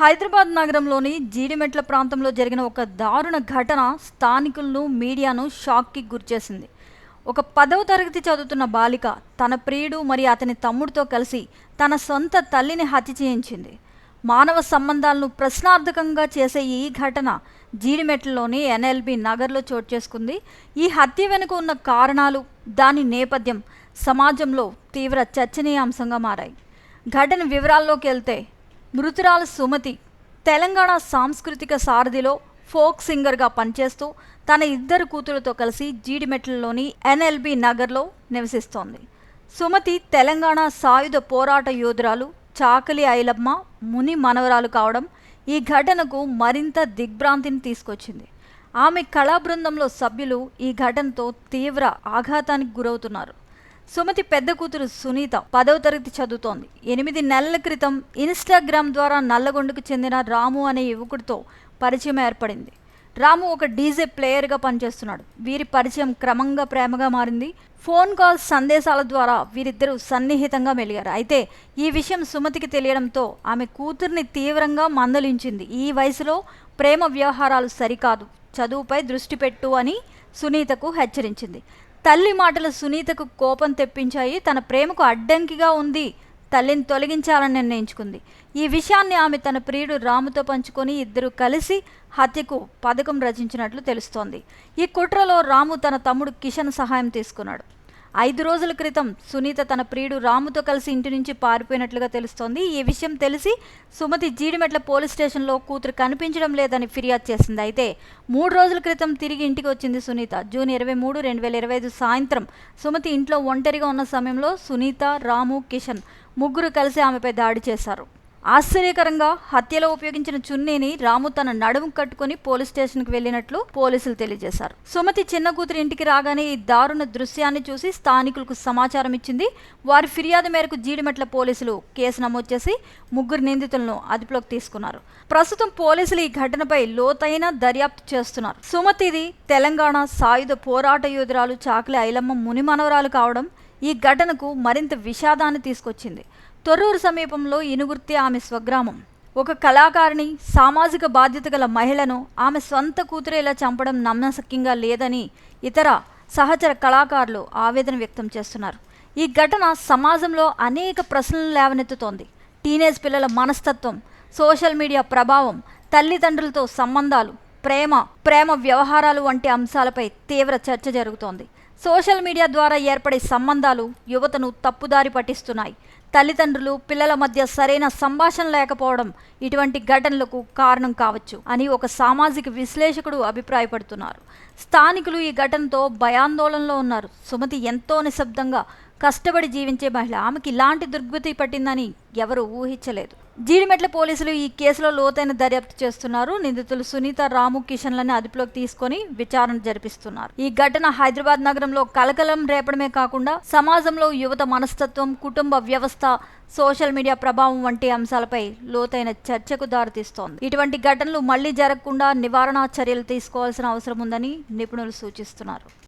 హైదరాబాద్ నగరంలోని జీడిమెట్ల ప్రాంతంలో జరిగిన ఒక దారుణ ఘటన స్థానికులను, మీడియాను షాక్కి గురిచేసింది. ఒక 10వ తరగతి చదువుతున్న బాలిక తన ప్రియుడు మరియు అతని తమ్ముడితో కలిసి తన సొంత తల్లిని హత్య చేయించింది. మానవ సంబంధాలను ప్రశ్నార్థకంగా చేసే ఈ ఘటన జీడిమెట్లలోని ఎన్ఎల్బి నగర్లో చోటు చేసుకుంది. ఈ హత్య వెనుక ఉన్న కారణాలు, దాని నేపథ్యం సమాజంలో తీవ్ర చర్చనీయాంశంగా మారాయి. ఘటన వివరాల్లోకి వెళ్తే, మృతురాలు సుమతి తెలంగాణ సాంస్కృతిక సారథిలో ఫోక్ సింగర్గా పనిచేస్తూ తన 2 కూతురుతో కలిసి జీడిమెట్లలోని ఎన్ఎల్బి నగర్లో నివసిస్తోంది. సుమతి తెలంగాణ సాయుధ పోరాట యోధురాలు చాకలి ఐలమ్మ ముని మనవరాలు కావడం ఈ ఘటనకు మరింత దిగ్భ్రాంతిని తీసుకొచ్చింది. ఆమె కళా బృందంలో సభ్యులు ఈ ఘటనతో తీవ్ర ఆఘాతానికి గురవుతున్నారు. సుమతి పెద్ద కూతురు సునీత 10వ తరగతి చదువుతోంది. 8 నెలల క్రితం ఇన్స్టాగ్రామ్ ద్వారా నల్లగొండకు చెందిన రాము అనే యువకుడితో పరిచయం ఏర్పడింది. రాము ఒక డీజే ప్లేయర్గా పనిచేస్తున్నాడు. వీరి పరిచయం క్రమంగా ప్రేమగా మారింది. ఫోన్ కాల్స్, సందేశాల ద్వారా వీరిద్దరూ సన్నిహితంగా మెలిగారు. అయితే ఈ విషయం సుమతికి తెలియడంతో ఆమె కూతుర్ని తీవ్రంగా మందలించింది. ఈ వయసులో ప్రేమ వ్యవహారాలు సరికాదు, చదువుపై దృష్టి పెట్టు అని సునీతకు హెచ్చరించింది. తల్లి మాటలు సునీతకు కోపం తెప్పించాయి. తన ప్రేమకు అడ్డంకిగా ఉంది, తల్లిని తొలగించాలని నిర్ణయించుకుంది. ఈ విషయాన్ని ఆమె తన ప్రియుడు రాముతో పంచుకొని ఇద్దరు కలిసి హత్యకు పథకం రచించినట్లు తెలుస్తోంది. ఈ కుట్రలో రాము తన తమ్ముడు కిషన్ సహాయం తీసుకున్నాడు. 5 రోజుల క్రితం సునీత తన ప్రియుడు రాముతో కలిసి ఇంటి నుంచి పారిపోయినట్లుగా తెలుస్తోంది. ఈ విషయం తెలిసి సుమతి జీడిమెట్ల పోలీస్ స్టేషన్లో కూతురు కనిపించడం లేదని ఫిర్యాదు చేసింది. అయితే 3 రోజుల క్రితం తిరిగి ఇంటికి వచ్చింది సునీత. జూన్ 23, 2025 సాయంత్రం సుమతి ఇంట్లో ఒంటరిగా ఉన్న సమయంలో సునీత, రాము, కిషన్ ముగ్గురు కలిసి ఆమెపై దాడి చేశారు. ఆశ్చర్యకరంగా హత్యలో ఉపయోగించిన చున్నీని రాము తన నడుము కట్టుకుని పోలీస్ స్టేషన్కి వెళ్ళినట్లు పోలీసులు తెలియజేశారు. సుమతి చిన్న కూతురు ఇంటికి రాగానే ఈ దారుణ దృశ్యాన్ని చూసి స్థానికులకు సమాచారం ఇచ్చింది. వారి ఫిర్యాదు మేరకు జీడిమెట్ల పోలీసులు కేసు నమోదు చేసి 3 నిందితులను అదుపులోకి తీసుకున్నారు. ప్రస్తుతం పోలీసులు ఈ ఘటనపై లోతైన దర్యాప్తు చేస్తున్నారు. సుమతిది తెలంగాణ సాయుధ పోరాట యోధురాలు చాకలి ఐలమ్మ ముని మనవరాలు కావడం ఈ ఘటనకు మరింత విషాదాన్ని తీసుకొచ్చింది. తొర్రూరు సమీపంలో ఇనుగుర్తి ఆమె స్వగ్రామం. ఒక కళాకారిణి, సామాజిక బాధ్యత గల మహిళను ఆమె సొంత కూతురే ఇలా చంపడం నమ్మశక్యంగా లేదని ఇతర సహచర కళాకారులు ఆవేదన వ్యక్తం చేస్తున్నారు. ఈ ఘటన సమాజంలో అనేక ప్రశ్నలు లేవనెత్తుతోంది. టీనేజ్ పిల్లల మనస్తత్వం, సోషల్ మీడియా ప్రభావం, తల్లిదండ్రులతో సంబంధాలు, ప్రేమ వ్యవహారాలు వంటి అంశాలపై తీవ్ర చర్చ జరుగుతోంది. సోషల్ మీడియా ద్వారా ఏర్పడే సంబంధాలు యువతను తప్పుదారి పట్టిస్తున్నాయి. తల్లిదండ్రులు, పిల్లల మధ్య సరైన సంభాషణ లేకపోవడం ఇటువంటి ఘటనలకు కారణం కావచ్చు అని ఒక సామాజిక విశ్లేషకుడు అభిప్రాయపడుతున్నారు. స్థానికులు ఈ ఘటనతో భయాందోళనలో ఉన్నారు. సుమతి ఎంతో నిశ్శబ్దంగా కష్టపడి జీవించే మహిళ. ఆమెకి ఇలాంటి దుర్గతి పట్టిందని ఎవరు ఊహించలేదు. జీడిమెట్ల పోలీసులు ఈ కేసులో లోతైన దర్యాప్తు చేస్తున్నారు. నిందితులు సునీత, రాము, కిషన్లని అదుపులోకి తీసుకొని విచారణ జరిపిస్తున్నారు. ఈ ఘటన హైదరాబాద్ నగరంలో కలకలం రేపడమే కాకుండా సమాజంలో యువత మనస్తత్వం, కుటుంబ వ్యవస్థ, సోషల్ మీడియా ప్రభావం వంటి అంశాలపై లోతైన చర్చకు దారితీస్తోంది. ఇటువంటి ఘటనలు మళ్లీ జరగకుండా నివారణ చర్యలు తీసుకోవాల్సిన అవసరం ఉందని నిపుణులు సూచిస్తున్నారు.